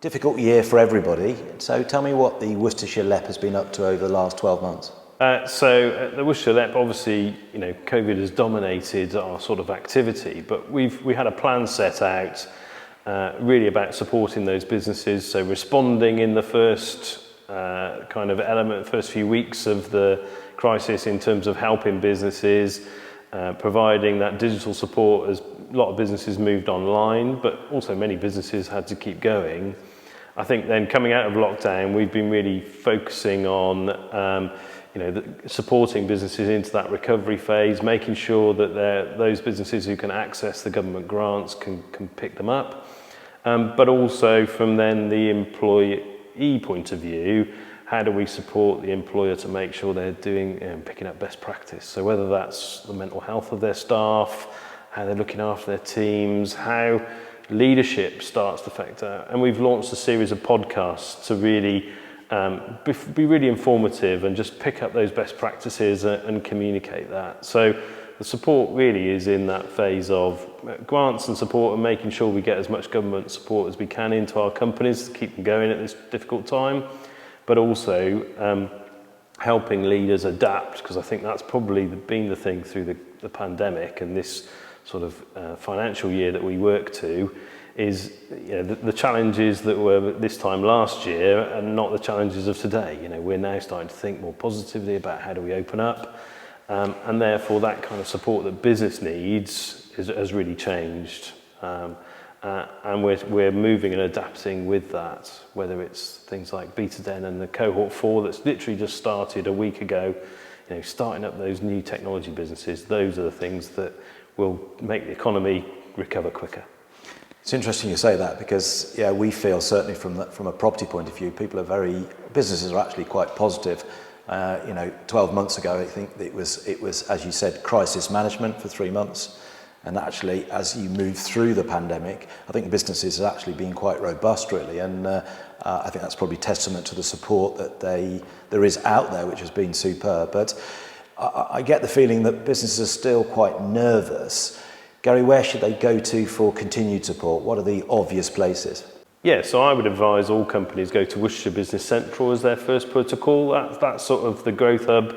difficult year for everybody. So tell me what the Worcestershire LEP has been up to over the last 12 months. So at the Worcestershire LEP, obviously, COVID has dominated our sort of activity, but we had a plan set out really about supporting those businesses. So responding in the first first few weeks of the crisis in terms of helping businesses, providing that digital support as a lot of businesses moved online, but also many businesses had to keep going. I think then coming out of lockdown, we've been really focusing on supporting businesses into that recovery phase, making sure that those businesses who can access the government grants can pick them up. But also from then the employee point of view, how do we support the employer to make sure they're picking up best practice? So whether that's the mental health of their staff, how they're looking after their teams, how leadership starts to factor. And we've launched a series of podcasts to really be really informative and just pick up those best practices and communicate that. So the support really is in that phase of grants and support and making sure we get as much government support as we can into our companies to keep them going at this difficult time, but also helping leaders adapt, because I think that's probably been the thing through the pandemic and this sort of financial year that we work to, is the challenges that were this time last year and not the challenges of today. We're now starting to think more positively about how do we open up, and therefore that kind of support that business needs has really changed, and we're moving and adapting with that, whether it's things like Beta Den and the cohort 4 that's literally just started a week ago, starting up those new technology businesses. Those are the things that will make the economy recover quicker. It's interesting you say that, because we feel certainly from a property point of view, businesses are actually quite positive. 12 months ago, I think it was, as you said, crisis management for 3 months. And actually, as you move through the pandemic, I think businesses have actually been quite robust, really. And I think that's probably testament to the support that there is out there, which has been superb. But I get the feeling that businesses are still quite nervous. Gary, where should they go to for continued support? What are the obvious places? Yeah, so I would advise all companies go to Worcestershire Business Central as their first protocol. That's sort of the growth hub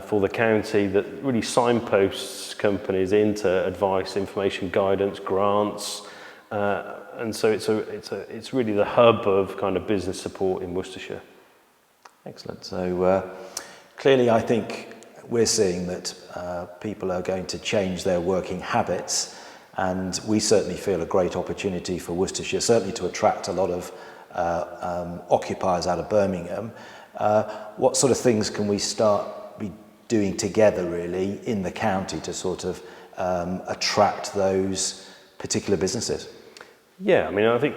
for the county that really signposts companies into advice, information, guidance, grants, and so it's really the hub of kind of business support in Worcestershire. Excellent. So clearly, I think we're seeing that people are going to change their working habits, and we certainly feel a great opportunity for Worcestershire, certainly to attract a lot of occupiers out of Birmingham. What sort of things can we start be doing together, really, in the county to sort of attract those particular businesses? Yeah, I mean, I think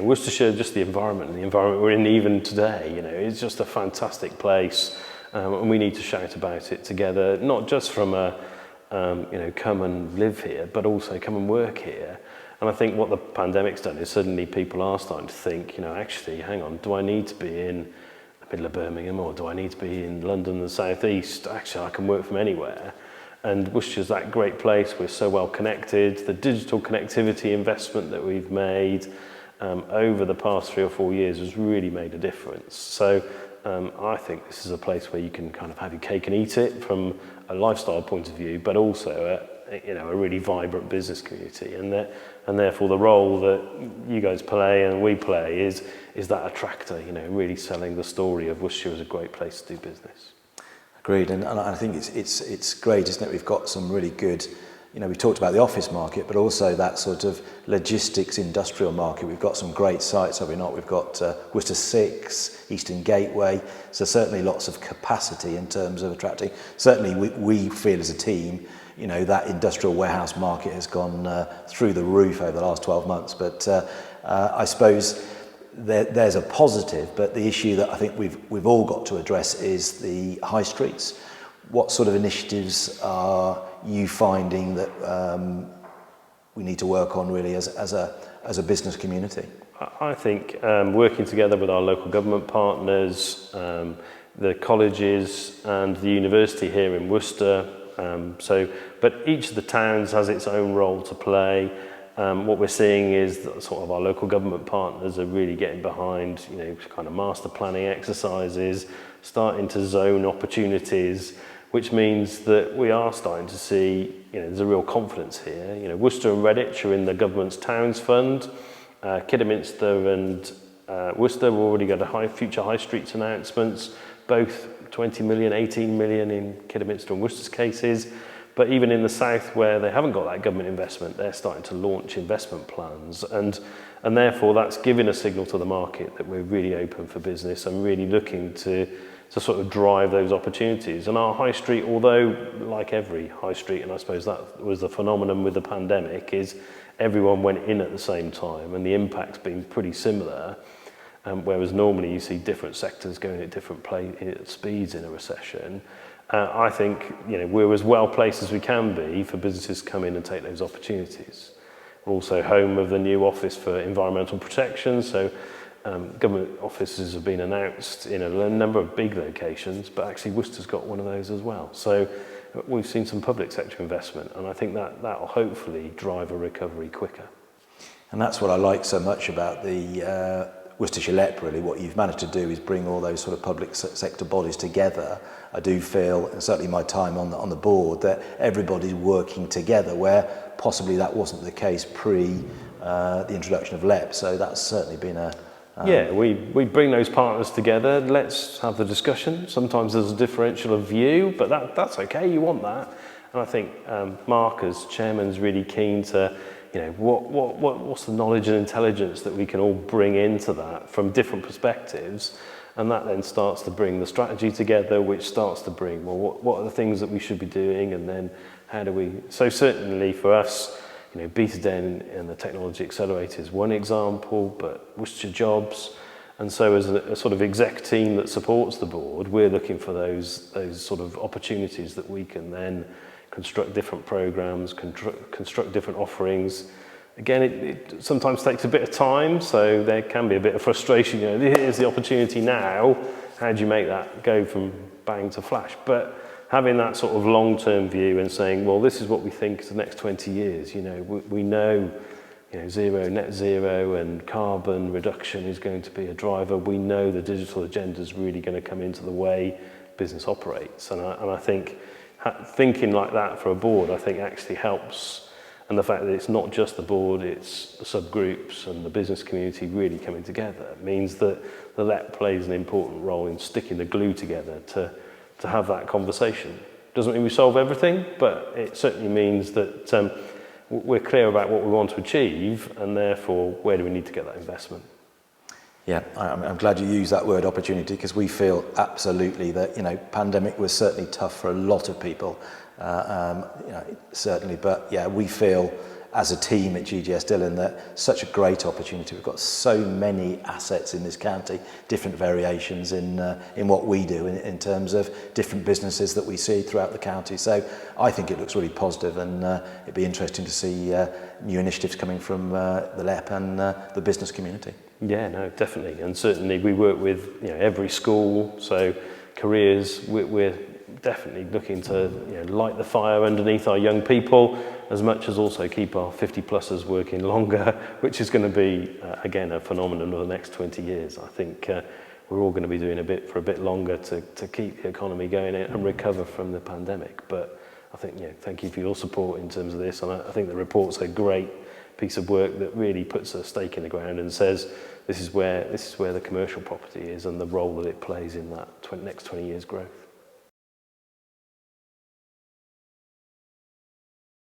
Worcestershire, just the environment we're in even today, it's just a fantastic place. And we need to shout about it together, not just from come and live here, but also come and work here. And I think what the pandemic's done is suddenly people are starting to think, actually, hang on, do I need to be in the middle of Birmingham, or do I need to be in London and the South East? Actually, I can work from anywhere. And Worcestershire's that great place. We're so well connected. The digital connectivity investment that we've made over the past 3 or 4 years has really made a difference. So I think this is a place where you can kind of have your cake and eat it from a lifestyle point of view, but also a really vibrant business community, and therefore the role that you guys play and we play is that attractor, really selling the story of Worcestershire as a great place to do business. Agreed, and I think it's great, isn't it? We've got some really good. We talked about the office market, but also that sort of logistics industrial market. We've got some great sites, have we not? We've got Worcester 6, Eastern Gateway, so certainly lots of capacity in terms of attracting. Certainly we feel as a team, that industrial warehouse market has gone through the roof over the last 12 months, but I suppose there's a positive, but the issue that I think we've all got to address is the high streets. What sort of initiatives are you finding that we need to work on, really, as a business community? I think working together with our local government partners, the colleges and the university here in Worcester, but each of the towns has its own role to play. What we're seeing is that sort of our local government partners are really getting behind, kind of master planning exercises, starting to zone opportunities, which means that we are starting to see, there's a real confidence here. Worcester and Redditch are in the government's Towns Fund. Kidderminster and Worcester have already got future high streets announcements, both 20 million, 18 million in Kidderminster and Worcester's cases. But even in the south where they haven't got that government investment, they're starting to launch investment plans. And therefore that's giving a signal to the market that we're really open for business and really looking to sort of drive those opportunities. And our high street, although like every high street, and I suppose that was the phenomenon with the pandemic, is everyone went in at the same time and the impact's been pretty similar. Whereas normally you see different sectors going at different speeds in a recession. I think we're as well placed as we can be for businesses to come in and take those opportunities. We're also home of the new Office for Environmental Protection, so government offices have been announced in a number of big locations, but actually Worcester's got one of those as well. So we've seen some public sector investment, and I think that will hopefully drive a recovery quicker. And that's what I like so much about the Worcestershire LEP, really. What you've managed to do is bring all those sort of public sector bodies together. I do feel, and certainly my time on the board, that everybody's working together, where possibly that wasn't the case pre the introduction of LEP. So that's certainly been a... Yeah, we bring those partners together. Let's have the discussion. Sometimes there's a differential of view, but that's okay. You want that. And I think Mark, as chairman's really keen to, what's the knowledge and intelligence that we can all bring into that from different perspectives. And that then starts to bring the strategy together, which starts to bring, well, what are the things that we should be doing, and then how do we... So certainly for us, Beta Den and the Technology Accelerator is one example, but Worcestershire Jobs. And so as a sort of exec team that supports the board, we're looking for those sort of opportunities that we can then construct different programs, construct different offerings. Again, it sometimes takes a bit of time, so there can be a bit of frustration. Here's the opportunity now. How do you make that go from bang to flash? But having that sort of long-term view and saying, well, this is what we think is the next 20 years. We know, net zero and carbon reduction is going to be a driver. We know the digital agenda is really going to come into the way business operates. And I think thinking like that for a board, I think actually helps. And the fact that it's not just the board, it's the subgroups and the business community really coming together means that the LEP plays an important role in sticking the glue together to have that conversation. Doesn't mean we solve everything, but it certainly means that we're clear about what we want to achieve, and therefore where do we need to get that investment. Yeah, I'm glad you used that word opportunity, because we feel absolutely that pandemic was certainly tough for a lot of people, certainly. But yeah, we feel as a team at GJS Dillon that such a great opportunity. We've got so many assets in this county, different variations in what we do in terms of different businesses that we see throughout the county. So I think it looks really positive, and it'd be interesting to see new initiatives coming from the LEP and the business community. Yeah, no, definitely. And certainly we work with every school, so careers, we're definitely looking to light the fire underneath our young people, as much as also keep our 50-plussers working longer, which is going to be, again, a phenomenon of the next 20 years. I think we're all going to be doing a bit longer to keep the economy going and recover from the pandemic. But I think, thank you for your support in terms of this. And I think the report's a great piece of work that really puts a stake in the ground and says this is where the commercial property is and the role that it plays in that next 20 years growth.